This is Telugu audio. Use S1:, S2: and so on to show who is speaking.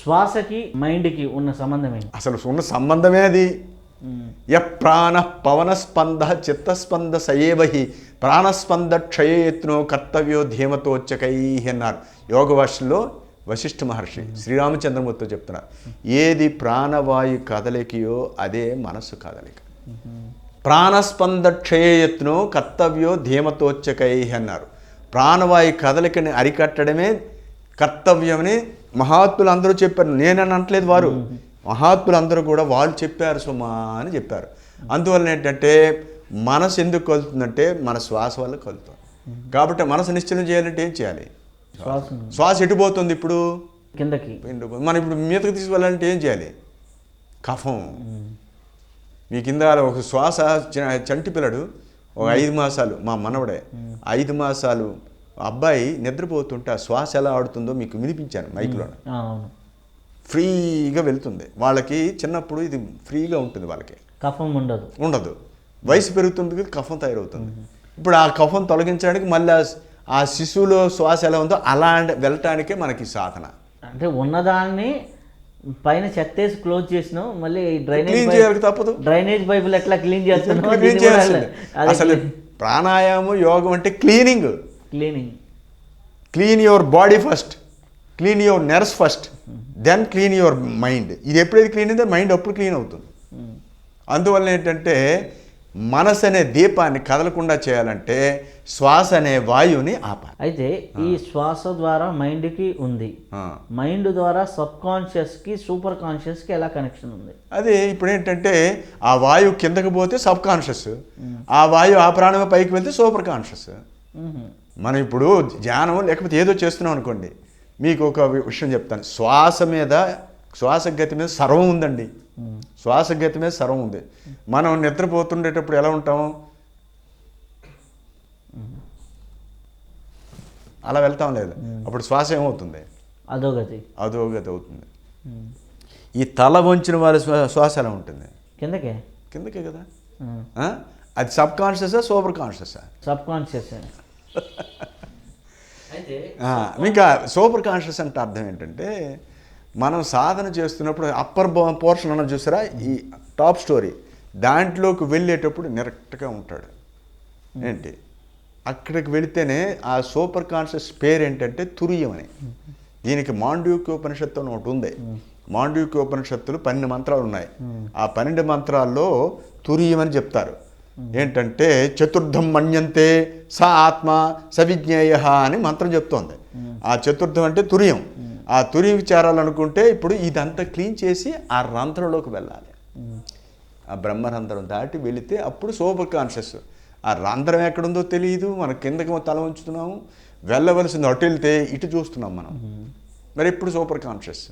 S1: శ్వాసకి మైండ్కి ఉన్న సంబంధం ఏంటి?
S2: అసలు ఉన్న సంబంధమే అది. ప్రాణ పవనస్పంద చిత్తస్పంద సయేవహి ప్రాణస్పంద క్షయయత్నో కర్తవ్యో ధీమతోచ్చకై అన్నారు యోగ భాషలో వశిష్ఠ మహర్షి శ్రీరామచంద్రమూర్తితో చెప్తున్నారు. ఏది ప్రాణవాయు కదలికయో అదే మనస్సు కదలిక. ప్రాణస్పంద క్షయయత్నో కర్తవ్యో ధీమతోచ్చకై అన్నారు. ప్రాణవాయు కదలికని అరికట్టడమే కర్తవ్యమని మహాత్ములు అందరూ చెప్పారు. నేనని అనట్లేదు, వారు మహాత్ములందరూ కూడా వాళ్ళు చెప్పారు సుమా అని చెప్పారు. అందువలన ఏంటంటే మనసు ఎందుకు కలుతుందంటే మన శ్వాస వల్ల కలుతుంది. కాబట్టి మనసు నిశ్చలం చేయాలంటే ఏం చేయాలి? శ్వాస ఎటుపోతుంది ఇప్పుడు?
S1: కిందకి.
S2: మనం ఇప్పుడు మీదకి తీసుకెళ్ళాలంటే ఏం చేయాలి? కఫం. మీ కింద ఒక శ్వాస చంటి పిల్లడు ఒక 5 మాసాలు, మా మనవడే 5 మాసాలు అబ్బాయి నిద్రపోతుంటే ఆ శ్వాస ఎలా ఆడుతుందో మీకు వినిపించాను మైక్లో. ఫ్రీగా వెళ్తుంది వాళ్ళకి. చిన్నప్పుడు ఇది ఫ్రీగా ఉంటుంది వాళ్ళకి, కఫం ఉండదు. వయసు పెరుగుతుంది, కఫం తయారవుతుంది. ఇప్పుడు ఆ కఫం తొలగించడానికి మళ్ళీ ఆ శిశువులో శ్వాస ఎలా ఉందో అలా వెళ్ళటానికే మనకి సాధన.
S1: అంటే ఉన్నదాన్ని పైన చెత్తేసి క్లోజ్ చేసినాం, మళ్ళీ
S2: క్లీన్ చేయాలి, తప్పదు.
S1: డ్రైనేజ్ పైపులు ఎట్లా క్లీన్ చేస్తున్నాం.
S2: అసలు ప్రాణాయామం యోగం అంటే cleaning. Clean your body first, clean your nerves first, then clean your mind. ఇది ఎప్పుడైతే క్లీన్ అయితే మైండ్ అప్పుడు క్లీన్ అవుతుంది. అందువల్ల ఏంటంటే మనసు అనే దీపాన్ని కదలకుండా చేయాలంటే శ్వాస అనే వాయువుని ఆపాలి.
S1: అయితే ఈ శ్వాస ద్వారా మైండ్కి ఉంది, మైండ్ ద్వారా సబ్ కాన్షియస్కి సూపర్ కాన్షియస్కి ఎలా కనెక్షన్ ఉంది?
S2: అదే ఇప్పుడు ఏంటంటే ఆ వాయువు కిందకి పోతే సబ్ కాన్షియస్, ఆ వాయువు ఆ ప్రాణమే పైకి వెళ్తే సూపర్ కాన్షియస్. మనం ఇప్పుడు ధ్యానం లేకపోతే ఏదో చేస్తున్నాం అనుకోండి, మీకు ఒక విషయం చెప్తాను. శ్వాసగతి మీద సర్వం ఉందండి. శ్వాసగతి మీద సర్వం ఉంది. మనం నిద్రపోతుండేటప్పుడు ఎలా ఉంటాం? అలా వెళ్తాం లేదు, అప్పుడు శ్వాస ఏమవుతుంది? అధోగతి అవుతుంది. ఈ తల వంచిన వారి శ్వాస ఎలా ఉంటుంది? కిందకే కదా. అది సబ్ కాన్షియసా సూపర్ కాన్షియసా?
S1: Subconscious.
S2: ఇంకా సూపర్ కాన్షియస్ అంటే అర్థం ఏంటంటే మనం సాధన చేస్తున్నప్పుడు అప్పర్ పోర్షన్ అన్న చూసారా, ఈ టాప్ స్టోరీ దాంట్లోకి వెళ్ళేటప్పుడు నిరక్ట్గా ఉంటాడు. ఏంటి అక్కడికి వెళితేనే ఆ సూపర్ కాన్షియస్ పేరు ఏంటంటే తురియం అని. దీనికి మాండూక్యోపనిషత్తు అని ఒకటి ఉంది. మాండూక్యోపనిషత్తులు 12 మంత్రాలు ఉన్నాయి. ఆ 12 మంత్రాల్లో తురియం అని చెప్తారు. ఏంటంటే చతుర్థం మన్యంతే స ఆత్మ సవిజ్ఞేయ అని మంత్రం చెప్తోంది. ఆ చతుర్థం అంటే తురియం. ఆ తురియం చేరాలనుకుంటే ఇప్పుడు ఇదంతా క్లీన్ చేసి ఆ రంధ్రంలోకి వెళ్ళాలి. ఆ బ్రహ్మరంధ్రం దాటి వెళితే అప్పుడు సూపర్ కాన్షియస్. ఆ రంధ్రం ఎక్కడుందో తెలియదు, మన కిందకి తల ఉంచుతున్నాము, వెళ్ళవలసింది అటు వెళ్తే ఇటు చూస్తున్నాం మనం. మరి ఎప్పుడు సూపర్ కాన్షియస్.